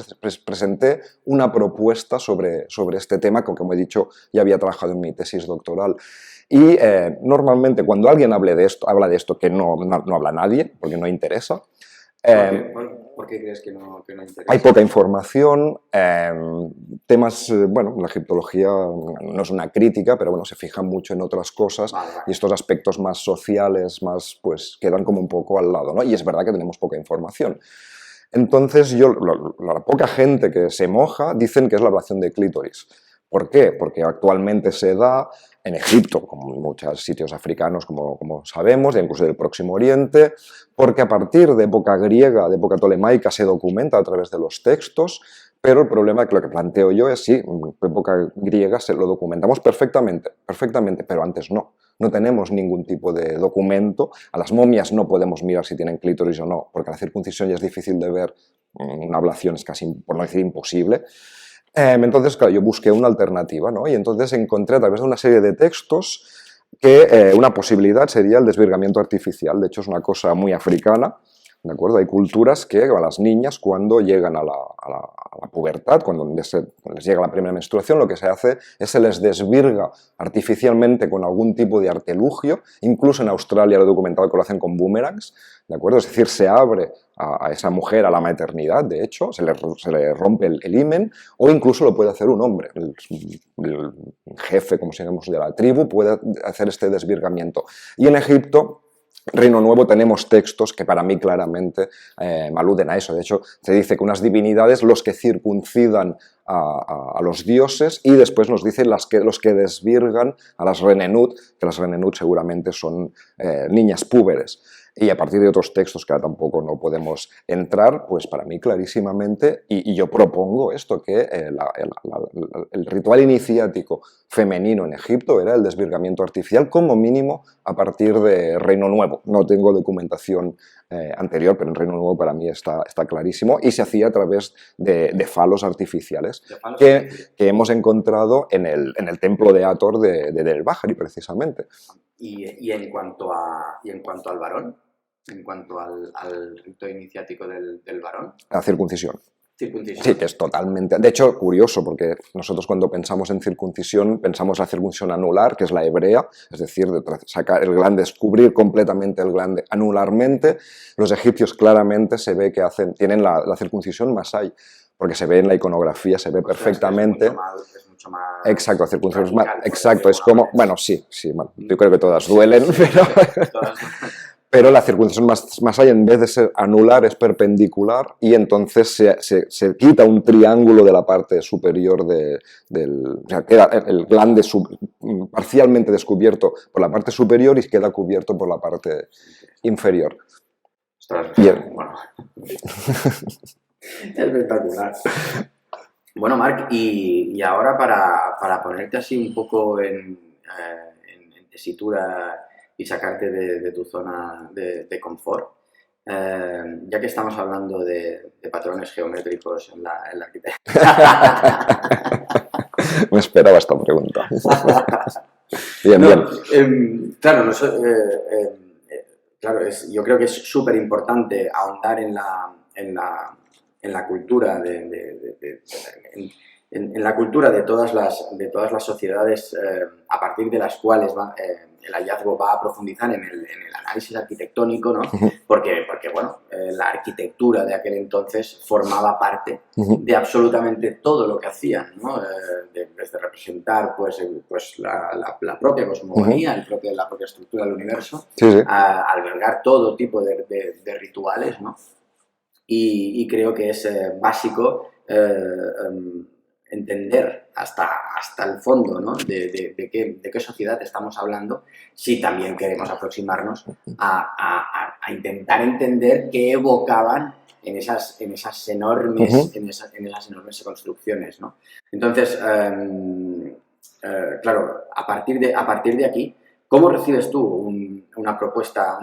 presenté una propuesta sobre este tema que, como he dicho, ya había trabajado en mi tesis doctoral. Y normalmente cuando alguien habla de esto, que no habla nadie, porque no interesa, ¿Por qué crees que no interesa? Hay poca información, temas, bueno, la egiptología no es una crítica, pero bueno, se fija mucho en otras cosas y estos aspectos más sociales, más, pues, quedan como un poco al lado, ¿no? Y es verdad que tenemos poca información. Entonces, la poca gente que se moja dicen que es la ablación de clítoris. ¿Por qué? Porque actualmente se da en Egipto, como en muchos sitios africanos, como sabemos, e incluso del Próximo Oriente, porque a partir de época griega, de época tolemaica, se documenta a través de los textos, pero el problema, que lo que planteo yo es, sí, en época griega se lo documentamos perfectamente, pero antes no. No tenemos ningún tipo de documento. A las momias no podemos mirar si tienen clítoris o no, porque la circuncisión ya es difícil de ver, una ablación es casi, por no decir, imposible. Entonces, claro, yo busqué una alternativa, ¿no? Y entonces encontré a través de una serie de textos que una posibilidad sería el desvirgamiento artificial. De hecho, es una cosa muy africana, ¿de acuerdo? Hay culturas que a las niñas, cuando llegan a la pubertad, cuando les llega la primera menstruación, lo que se hace es se les desvirga artificialmente con algún tipo de artilugio. Incluso en Australia lo he documentado que lo hacen con boomerangs, ¿de acuerdo? Es decir, se abre a esa mujer a la maternidad, de hecho, se le rompe el himen, o incluso lo puede hacer un hombre. El jefe, como se llama, de la tribu puede hacer este desvirgamiento. Y en Egipto, Reino Nuevo, tenemos textos que para mí claramente aluden a eso. De hecho, se dice que unas divinidades los que circuncidan a los dioses, y después nos dicen los que desvirgan a las Renenut, que las Renenut seguramente son niñas púberes. Y a partir de otros textos que ahora tampoco no podemos entrar, pues para mí clarísimamente, y yo propongo esto, que el ritual iniciático femenino en Egipto era el desvirgamiento artificial, como mínimo a partir de Reino Nuevo. No tengo documentación anterior, pero en Reino Nuevo para mí está clarísimo, y se hacía a través de falos artificiales que hemos encontrado en el templo de Hathor de Del Bahari, precisamente. ¿Y en cuanto al varón? En cuanto al rito iniciático del varón. La circuncisión. Circuncisión. Sí, que es totalmente... De hecho, curioso, porque nosotros cuando pensamos en circuncisión, pensamos la circuncisión anular, que es la hebrea, es decir, de sacar el glande, descubrir completamente el glande anularmente. Los egipcios claramente se ve que tienen la circuncisión masái, porque se ve en la iconografía, se ve perfectamente. Es mucho más exacto, la circuncisión es más... Exacto, es como... Bueno, sí, bueno, yo creo que todas duelen, pero... Pero la circuncisión masái, en vez de ser anular, es perpendicular, y entonces se quita un triángulo de la parte superior o sea, queda el glande parcialmente descubierto por la parte superior y queda cubierto por la parte inferior. Ostras, bueno. Espectacular. Bueno, Marc, y ahora para ponerte así un poco en tesitura y sacarte de tu zona de confort, ya que estamos hablando de patrones geométricos en la arquitectura. Me esperaba esta pregunta. Bien. Claro, yo creo que es súper importante ahondar en la cultura en la cultura de todas las sociedades a partir de las cuales el hallazgo va a profundizar en el análisis arquitectónico, ¿no? Porque bueno, la arquitectura de aquel entonces formaba parte de absolutamente todo lo que hacían, ¿no? Desde representar pues la propia cosmogonía, la propia estructura del universo, a albergar todo tipo de rituales, ¿no? Y creo que es básico entender hasta el fondo, ¿no? de qué sociedad estamos hablando, si también queremos aproximarnos a intentar entender qué evocaban en esas enormes construcciones, ¿no? Entonces, claro, a partir de aquí, ¿cómo recibes tú una propuesta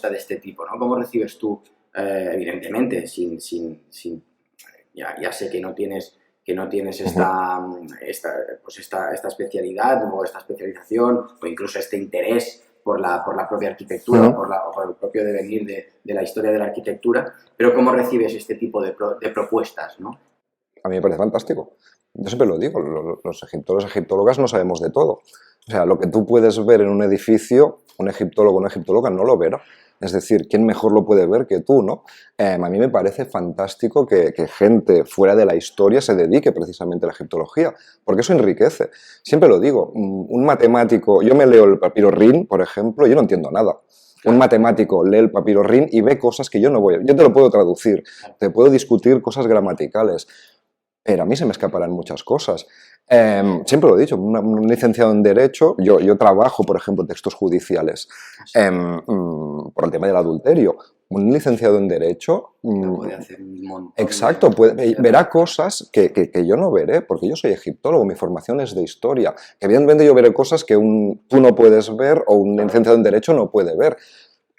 de este tipo, ¿no? ¿Cómo recibes tú, evidentemente, ya sé que no tienes esta especialidad o esta especialización o incluso este interés por la propia arquitectura o por el propio devenir de la historia de la arquitectura, pero ¿cómo recibes este tipo de propuestas, ¿no? A mí me parece fantástico. Yo siempre lo digo, los egiptólogos no sabemos de todo. O sea, lo que tú puedes ver en un edificio, un egiptólogo o una egiptóloga no lo verá. Es decir, ¿quién mejor lo puede ver que tú, no? A mí me parece fantástico que gente fuera de la historia se dedique precisamente a la egiptología, porque eso enriquece. Siempre lo digo, un matemático, yo me leo el papiro Rin, por ejemplo, yo no entiendo nada. Un matemático lee el papiro Rin y ve cosas que yo no voy a... Yo te lo puedo traducir, te puedo discutir cosas gramaticales, pero a mí se me escaparán muchas cosas. Siempre lo he dicho, un licenciado en Derecho, yo trabajo, por ejemplo, textos judiciales por el tema del adulterio. Un licenciado en Derecho... puede hacer un montón. Exacto, verá cosas que yo no veré, porque yo soy egiptólogo, mi formación es de historia. Que evidentemente yo veré cosas que tú no puedes ver o un licenciado en Derecho no puede ver.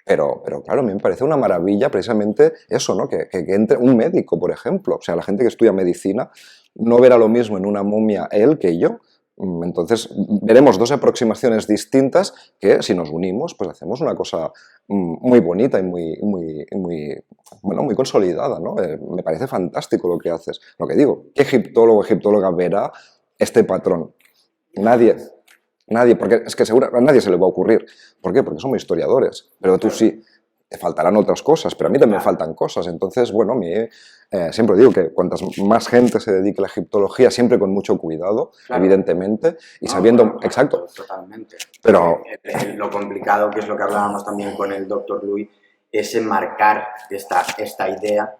Pero claro, a mí me parece una maravilla precisamente eso, ¿no? Que entre un médico, por ejemplo. O sea, la gente que estudia medicina no verá lo mismo en una momia él que yo. Entonces, veremos dos aproximaciones distintas que, si nos unimos, pues hacemos una cosa muy bonita y bueno, muy consolidada, ¿no? Me parece fantástico lo que haces. Lo que digo, ¿qué egiptólogo o egiptóloga verá este patrón? Nadie. Nadie, porque es que seguro a nadie se le va a ocurrir. ¿Por qué? Porque somos historiadores, pero tú sí. Te faltarán otras cosas, pero a mí también me faltan cosas. Entonces, bueno, siempre digo que cuantas más gente se dedique a la egiptología, siempre con mucho cuidado, evidentemente, y sabiendo... Exacto. Totalmente. Pero... Lo complicado, que es lo que hablábamos también con el doctor Luis, es enmarcar esta idea,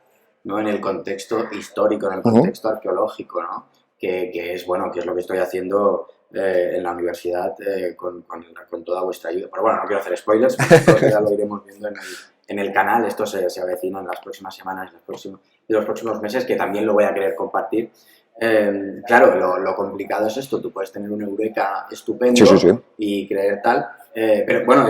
¿no? En el contexto histórico, en el contexto arqueológico, ¿no? Que es lo que estoy haciendo en la universidad con toda vuestra ayuda. Pero bueno, no quiero hacer spoilers, porque ya lo iremos viendo en el canal. Esto se avecina en las próximas semanas y los próximos meses, que también lo voy a querer compartir. Claro, lo complicado es esto. Tú puedes tener un eureka estupendo y creer tal, pero bueno,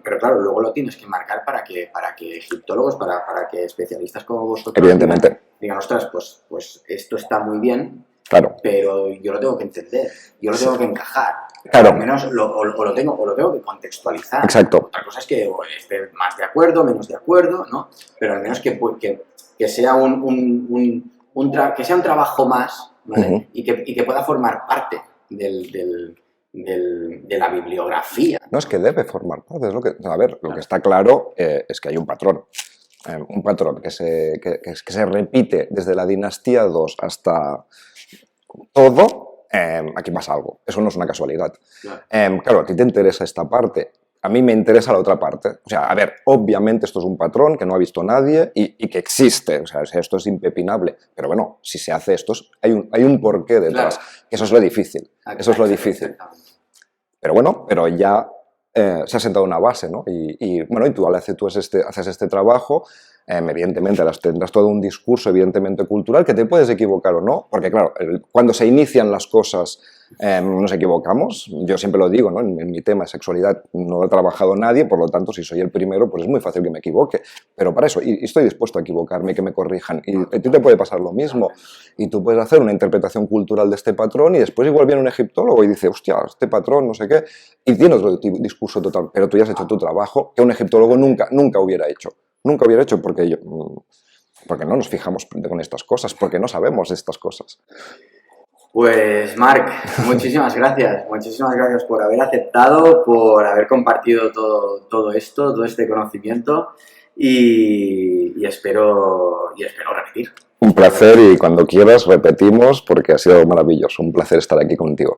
pero claro, luego lo tienes que marcar para que egiptólogos, para que especialistas como vosotros evidentemente digan, ostras, pues esto está muy bien. Claro. Pero yo lo tengo que entender, yo lo tengo que encajar. Claro. Al menos lo tengo que contextualizar. Exacto. Otra cosa es que esté más de acuerdo, menos de acuerdo, ¿no? Pero al menos que sea que sea un trabajo más, ¿vale? Y que pueda formar parte de la bibliografía. No, es que debe formar parte. Es lo que está claro es que hay un patrón. Un patrón que se repite desde la dinastía II hasta todo, aquí pasa algo. Eso no es una casualidad. Claro, a ti te interesa esta parte, a mí me interesa la otra parte. O sea, a ver, obviamente esto es un patrón que no ha visto nadie y que existe. O sea, esto es impepinable. Pero bueno, si se hace esto, hay un porqué detrás. Eso es lo difícil. Eso es lo difícil. Pero bueno, ya se ha sentado una base, ¿no? Y tú haces este trabajo, evidentemente tendrás todo un discurso evidentemente cultural que te puedes equivocar o no, porque claro, cuando se inician las cosas nos equivocamos. Yo siempre lo digo, ¿no? En mi tema de sexualidad no ha trabajado nadie, por lo tanto, si soy el primero, pues es muy fácil que me equivoque. Pero para eso, y estoy dispuesto a equivocarme y que me corrijan. Y a ti te puede pasar lo mismo. Y tú puedes hacer una interpretación cultural de este patrón y después igual viene un egiptólogo y dice, hostia, este patrón, no sé qué, y tiene otro discurso total. Pero tú ya has hecho tu trabajo que un egiptólogo nunca hubiera hecho. Nunca hubiera hecho porque no nos fijamos con estas cosas, porque no sabemos de estas cosas. Pues Marc, muchísimas gracias por haber aceptado, por haber compartido todo esto, todo este conocimiento y espero repetir. Un placer y cuando quieras repetimos porque ha sido maravilloso, un placer estar aquí contigo.